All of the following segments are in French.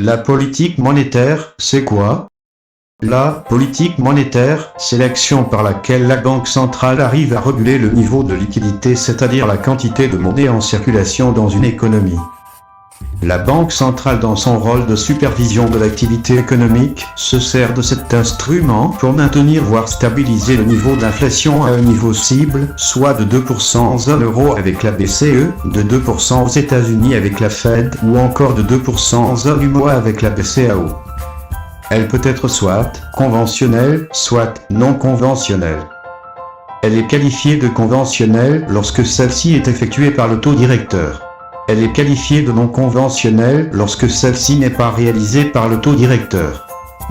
La politique monétaire, c'est quoi? La politique monétaire, c'est l'action par laquelle la banque centrale arrive à réguler le niveau de liquidité, c'est-à-dire la quantité de monnaie en circulation dans une économie. La banque centrale, dans son rôle de supervision de l'activité économique, se sert de cet instrument pour maintenir voire stabiliser le niveau d'inflation à un niveau cible, soit de 2% en zone euro avec la BCE, de 2% aux États-Unis avec la Fed, ou encore de 2% en zone UMOA avec la BCAO. Elle peut être soit conventionnelle, soit non conventionnelle. Elle est qualifiée de conventionnelle lorsque celle-ci est effectuée par le taux directeur. Elle est qualifiée de non conventionnelle lorsque celle-ci n'est pas réalisée par le taux directeur.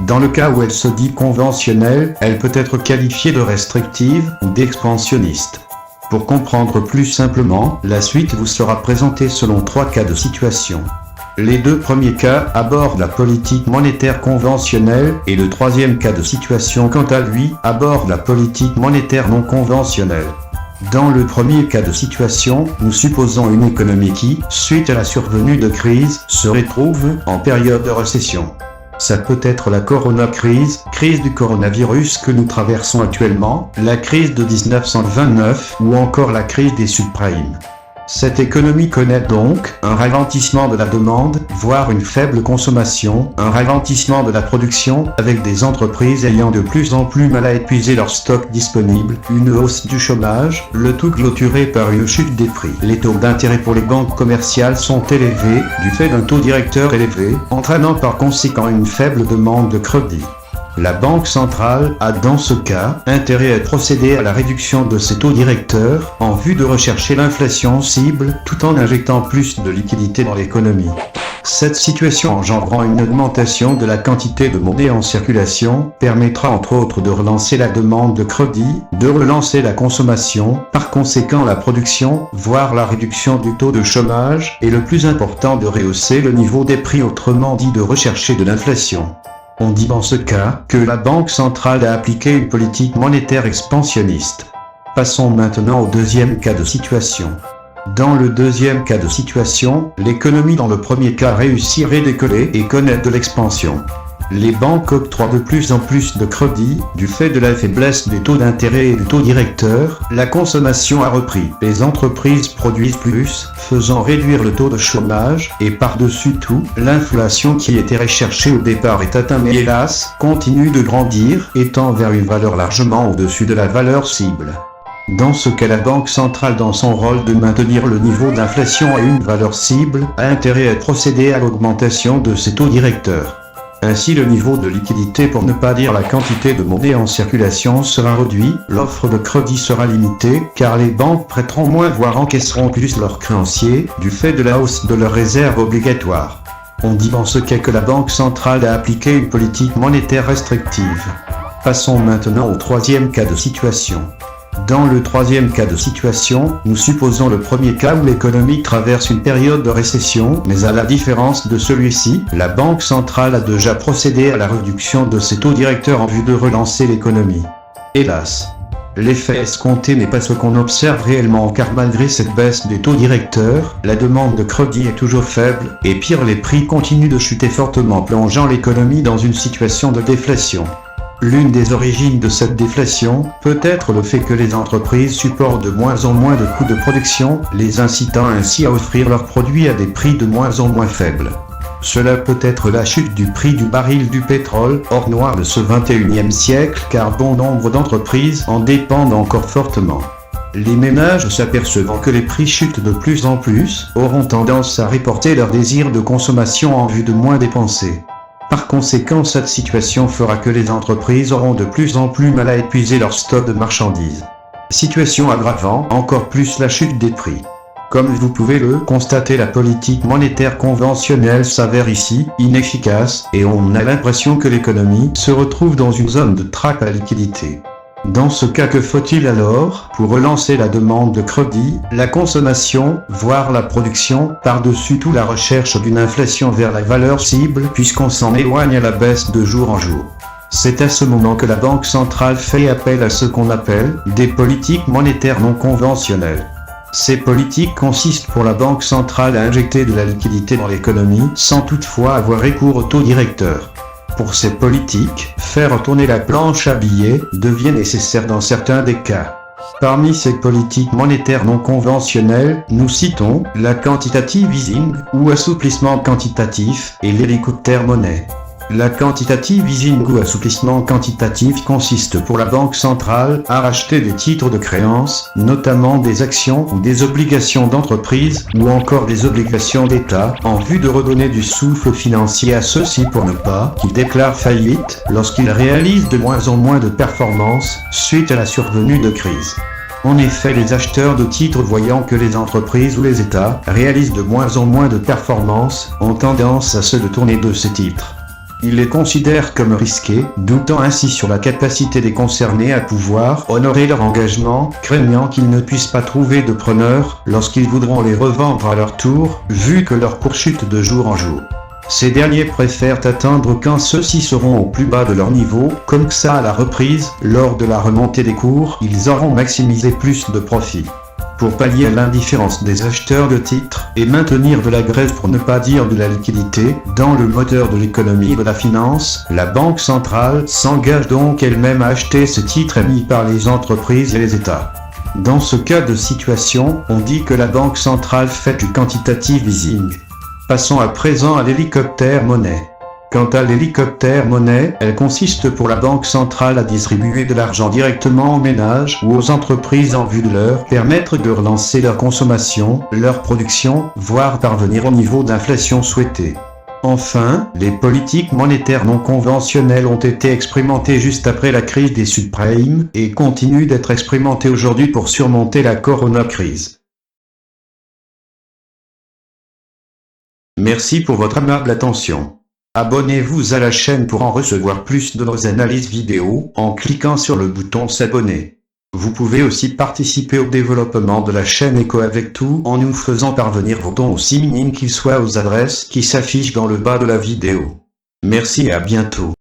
Dans le cas où elle se dit conventionnelle, elle peut être qualifiée de restrictive ou d'expansionniste. Pour comprendre plus simplement, la suite vous sera présentée selon 3 cas de situation. Les 2 premiers cas abordent la politique monétaire conventionnelle et le 3e cas de situation, quant à lui, aborde la politique monétaire non conventionnelle. Dans le premier cas de situation, nous supposons une économie qui, suite à la survenue de crise, se retrouve en période de récession. Ça peut être la crise du coronavirus que nous traversons actuellement, la crise de 1929 ou encore la crise des subprimes. Cette économie connaît donc un ralentissement de la demande, voire une faible consommation, un ralentissement de la production, avec des entreprises ayant de plus en plus mal à épuiser leur stock disponible, une hausse du chômage, le tout clôturé par une chute des prix. Les taux d'intérêt pour les banques commerciales sont élevés, du fait d'un taux directeur élevé, entraînant par conséquent une faible demande de crédit. La Banque centrale a dans ce cas intérêt à procéder à la réduction de ses taux directeurs en vue de rechercher l'inflation cible tout en injectant plus de liquidités dans l'économie. Cette situation engendrant une augmentation de la quantité de monnaie en circulation permettra entre autres de relancer la demande de crédit, de relancer la consommation, par conséquent la production, voire la réduction du taux de chômage et le plus important de rehausser le niveau des prix, autrement dit de rechercher de l'inflation. On dit dans ce cas que la Banque centrale a appliqué une politique monétaire expansionniste. Passons maintenant au 2e cas de situation. Dans le 2e cas de situation, l'économie dans le premier cas réussirait à décoller et connaître de l'expansion. Les banques octroient de plus en plus de crédits, du fait de la faiblesse des taux d'intérêt et du taux directeur, la consommation a repris. Les entreprises produisent plus, faisant réduire le taux de chômage, et par-dessus tout, l'inflation qui était recherchée au départ est atteinte mais hélas, continue de grandir, étant vers une valeur largement au-dessus de la valeur cible. Dans ce cas, la Banque centrale, dans son rôle de maintenir le niveau d'inflation à une valeur cible, a intérêt à procéder à l'augmentation de ses taux directeurs. Ainsi, le niveau de liquidité, pour ne pas dire la quantité de monnaie en circulation, sera réduit, l'offre de crédit sera limitée, car les banques prêteront moins voire encaisseront plus leurs créanciers, du fait de la hausse de leurs réserves obligatoires. On dit dans ce cas que la Banque centrale a appliqué une politique monétaire restrictive. Passons maintenant au 3e cas de situation. Dans le 3e cas de situation, nous supposons le premier cas où l'économie traverse une période de récession, mais à la différence de celui-ci, la Banque centrale a déjà procédé à la réduction de ses taux directeurs en vue de relancer l'économie. Hélas, l'effet escompté n'est pas ce qu'on observe réellement, car malgré cette baisse des taux directeurs, la demande de crédit est toujours faible, et pire, les prix continuent de chuter fortement, plongeant l'économie dans une situation de déflation. L'une des origines de cette déflation peut être le fait que les entreprises supportent de moins en moins de coûts de production, les incitant ainsi à offrir leurs produits à des prix de moins en moins faibles. Cela peut être la chute du prix du baril du pétrole, or noir de ce 21e siècle, car bon nombre d'entreprises en dépendent encore fortement. Les ménages, s'apercevant que les prix chutent de plus en plus, auront tendance à reporter leur désir de consommation en vue de moins dépenser. Par conséquent, cette situation fera que les entreprises auront de plus en plus mal à épuiser leur stock de marchandises. Situation aggravant encore plus la chute des prix. Comme vous pouvez le constater, la politique monétaire conventionnelle s'avère ici inefficace, et on a l'impression que l'économie se retrouve dans une zone de trappe à la liquidité. Dans ce cas, que faut-il alors pour relancer la demande de crédit, la consommation, voire la production, par-dessus tout la recherche d'une inflation vers la valeur cible, puisqu'on s'en éloigne à la baisse de jour en jour? C'est à ce moment que la Banque centrale fait appel à ce qu'on appelle des politiques monétaires non conventionnelles. Ces politiques consistent pour la Banque centrale à injecter de la liquidité dans l'économie sans toutefois avoir recours au taux directeur. Pour ces politiques, faire tourner la planche à billets devient nécessaire dans certains des cas. Parmi ces politiques monétaires non conventionnelles, nous citons la quantitative easing ou assouplissement quantitatif et l'hélicoptère monnaie. La quantitative easing ou assouplissement quantitatif consiste pour la Banque centrale à racheter des titres de créance, notamment des actions ou des obligations d'entreprise ou encore des obligations d'État, en vue de redonner du souffle financier à ceux-ci pour ne pas qu'ils déclarent faillite lorsqu'ils réalisent de moins en moins de performances suite à la survenue de crises. En effet, les acheteurs de titres voyant que les entreprises ou les États réalisent de moins en moins de performances ont tendance à se détourner de ces titres. Ils les considèrent comme risqués, doutant ainsi sur la capacité des concernés à pouvoir honorer leur engagement, craignant qu'ils ne puissent pas trouver de preneurs lorsqu'ils voudront les revendre à leur tour, vu que leur cours chute de jour en jour. Ces derniers préfèrent attendre quand ceux-ci seront au plus bas de leur niveau, comme ça à la reprise, lors de la remontée des cours, ils auront maximisé plus de profit. Pour pallier à l'indifférence des acheteurs de titres et maintenir de la graisse pour ne pas dire de la liquidité dans le moteur de l'économie et de la finance, la Banque centrale s'engage donc elle-même à acheter ces titres émis par les entreprises et les États. Dans ce cas de situation, on dit que la Banque centrale fait du quantitative easing. Passons à présent à l'hélicoptère monnaie. Quant à l'hélicoptère monnaie, elle consiste pour la Banque centrale à distribuer de l'argent directement aux ménages ou aux entreprises en vue de leur permettre de relancer leur consommation, leur production, voire parvenir au niveau d'inflation souhaité. Enfin, les politiques monétaires non conventionnelles ont été expérimentées juste après la crise des subprimes et continuent d'être expérimentées aujourd'hui pour surmonter la coronacrise. Merci pour votre amable attention. Abonnez-vous à la chaîne pour en recevoir plus de nos analyses vidéo en cliquant sur le bouton s'abonner. Vous pouvez aussi participer au développement de la chaîne Eco avec tout en nous faisant parvenir vos dons aussi minimes qu'ils soient aux adresses qui s'affichent dans le bas de la vidéo. Merci et à bientôt.